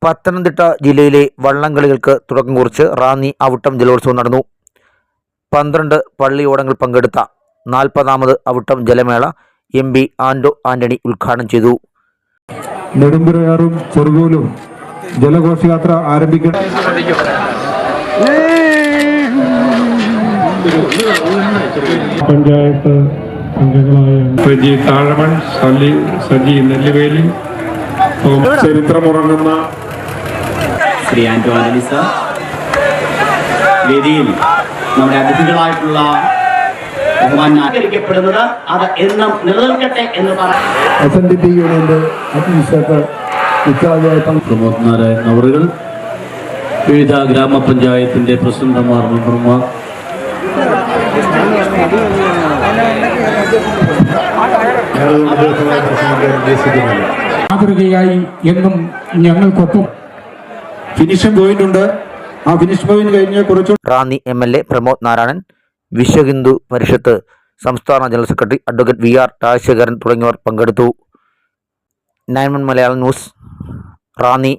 പത്തനംതിട്ട ജില്ലയിലെ വള്ളംകളികൾക്ക് തുടക്കം കുറിച്ച് റാന്നി അവിട്ടം ജലോത്സവം നടന്നു. 12 പള്ളിയോടങ്ങൾ പങ്കെടുത്ത 40ാമത് അവിട്ടം ജലമേള MP ആന്റോ ആന്റണി ഉദ്ഘാടനം ചെയ്തു. നെടുമ്പുഴയാറും ചെറുകോലും ജലഘോഷയാത്ര ആരംഭിക്കണം. പഞ്ചായത്ത് അംഗങ്ങളായ സജി താഴമൺ, സജി നെല്ലുവേലി, ചരിത്രമുറങ്ങുന്ന ശ്രീ ആന്റോ ആന്റണി സർ, വേദിയിൽ നമ്മുടെ അതിഥികളായിട്ടുള്ള ബഹുമാനിക്കപ്പെടുന്നത് അത് എന്നും നിലനിൽക്കട്ടെ എന്ന് SNDP യൂണിയന്റെ അഡ്മിനിസ്ട്രേറ്റർ പ്രമോദ് നാരായണൻ അവറുകൾ, വിവിധ ഗ്രാമപഞ്ചായത്തിന്റെ പ്രസിഡന്റുമാർ, മെമ്പർമാർ, മാതൃകയായി എന്നും ഞങ്ങൾക്കൊപ്പം ഫിനിഷിംഗ് പോയിന്റ് ഉണ്ട്. ആ ഫിനിഷ് പോയിന്റ് കഴിഞ്ഞ് കുറച്ചു റാന്നി MLA പ്രമോദ് നാരായണൻ, വിശ്വ ഹിന്ദു പരിഷത്ത് സംസ്ഥാന general secretary advocate VR Rajasekharan തുടങ്ങിയവർ പങ്കെടുത്തു. 9 മലയാളം ന്യൂസ്, റാന്നി.